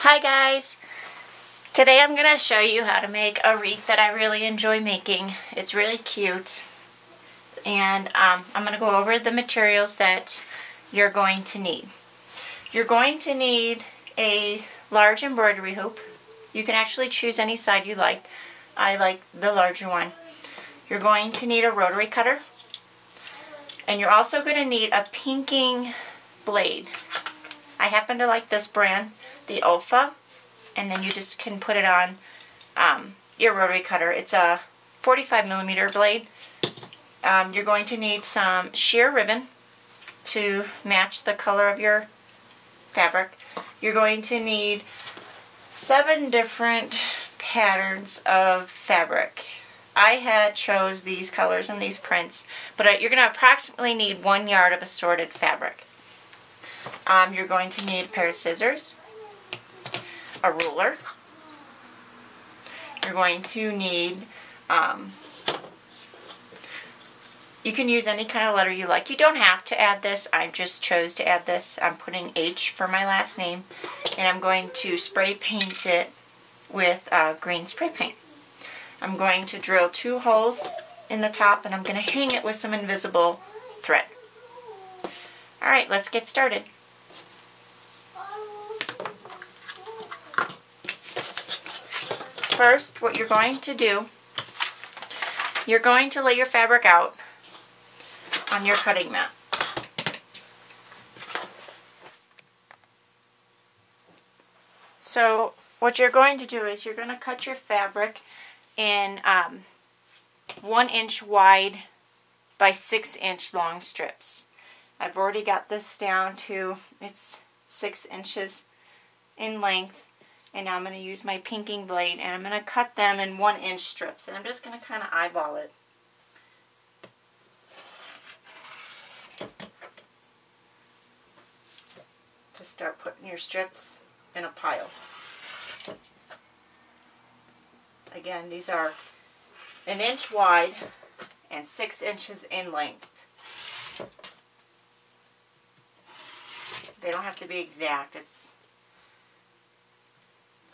Hi guys! Today I'm going to show you how to make a wreath that I really enjoy making. It's really cute. And I'm going to go over the materials that you're going to need. You're going to need a large embroidery hoop. You can actually choose any side you like. I like the larger one. You're going to need a rotary cutter. And you're also going to need a pinking blade. I happen to like this brand, the Alpha, and then you just can put it on your rotary cutter. It's a 45mm blade. You're going to need some sheer ribbon to match the color of your fabric. You're going to need 7 different patterns of fabric. I had chose these colors and these prints, but you're going to approximately need 1 yard of assorted fabric. You're going to need a pair of scissors, a ruler. You're going to need, you can use any kind of letter you like. You don't have to add this. I just chose to add this. I'm putting H for my last name, and I'm going to spray paint it with green spray paint. I'm going to drill 2 holes in the top, and I'm going to hang it with some invisible thread. Alright, let's get started. First, what you're going to do, you're going to lay your fabric out on your cutting mat. So what you're going to do is you're going to cut your fabric in 1 inch wide by 6 inch long strips. I've already got this down to, it's 6 inches in length. And now I'm going to use my pinking blade, and I'm going to cut them in 1 inch strips. And I'm just going to kind of eyeball it. Just start putting your strips in a pile. Again, these are 1 inch wide and 6 inches in length. They don't have to be exact. It's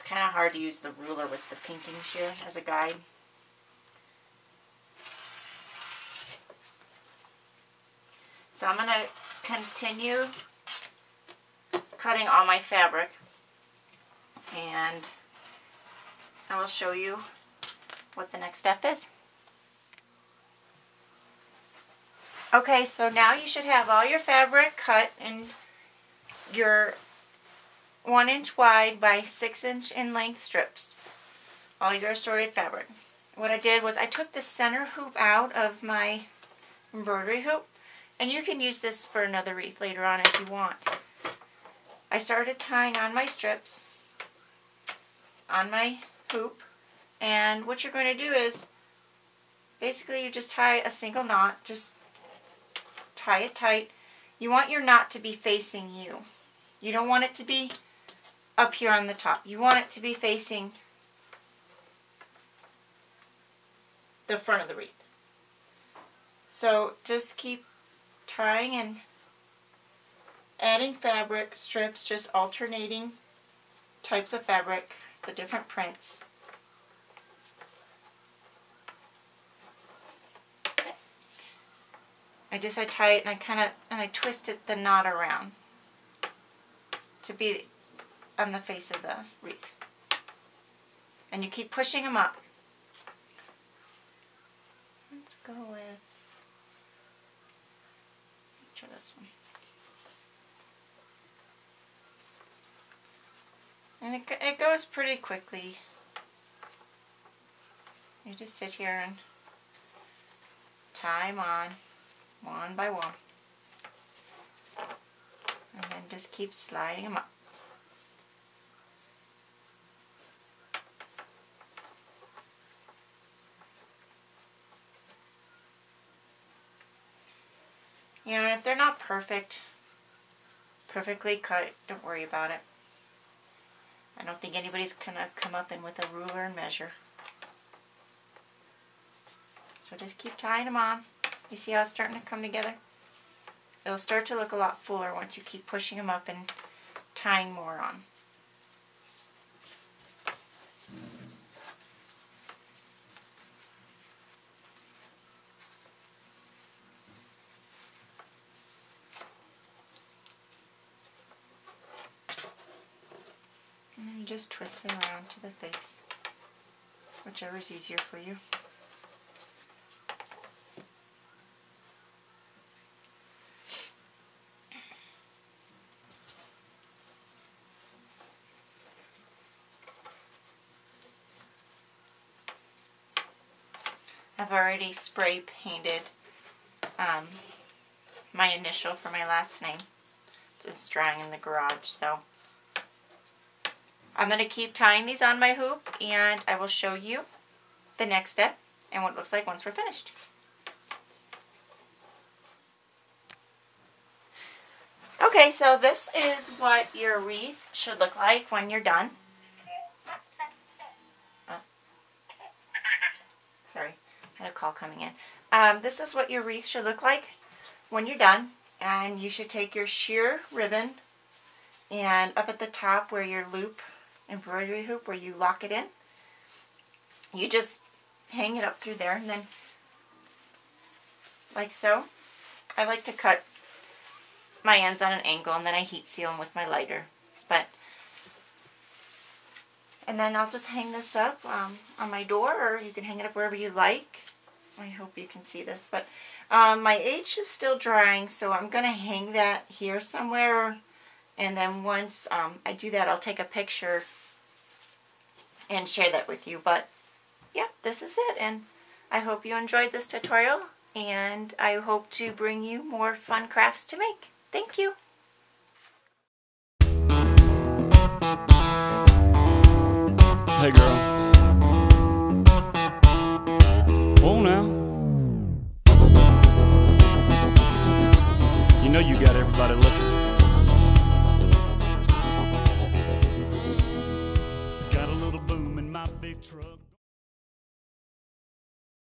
kind of hard to use the ruler with the pinking shear as a guide. So I'm going to continue cutting all my fabric, and I will show you what the next step is. Okay, so now you should have all your fabric cut in your 1 inch wide by 6 inch in length strips. All your assorted fabric. What I did was I took the center hoop out of my embroidery hoop, and you can use this for another wreath later on if you want. I started tying on my strips on my hoop, and what you're going to do is basically you just tie a single knot, just tie it tight. You want your knot to be facing you. You don't want it to be up here on the top. You want it to be facing the front of the wreath. So just keep tying and adding fabric strips, just alternating types of fabric, the different prints. I tie it and I twisted the knot around to be on the face of the wreath. And you keep pushing them up. Let's try this one. And it goes pretty quickly. You just sit here and tie them on one by one. And then just keep sliding them up. You know, if they're not perfectly cut, don't worry about it. I don't think anybody's gonna come up in with a ruler and measure. So just keep tying them on. You see how it's starting to come together? It'll start to look a lot fuller once you keep pushing them up and tying more on. just twist it around to the face, whichever is easier for you. I've already spray painted my initial for my last name. It's drying in the garage, so I'm going to keep tying these on my hoop, and I will show you the next step and what it looks like once we're finished. Okay, so this is what your wreath should look like when you're done. Oh. Sorry, I had a call coming in. This is what your wreath should look like when you're done, and you should take your sheer ribbon and up at the top where your loop, embroidery hoop, where you lock it in, you just hang it up through there, and then like so. I like to cut my ends on an angle, and then I heat seal them with my lighter. And then I'll just hang this up on my door, or you can hang it up wherever you like. I hope you can see this, but my H is still drying, so I'm going to hang that here somewhere, and then once I do that, I'll take a picture and share that with you. But yeah, this is it, and I hope you enjoyed this tutorial, and I hope to bring you more fun crafts to make. Thank you. Hey girl. Whoa now. You know you got everybody looking.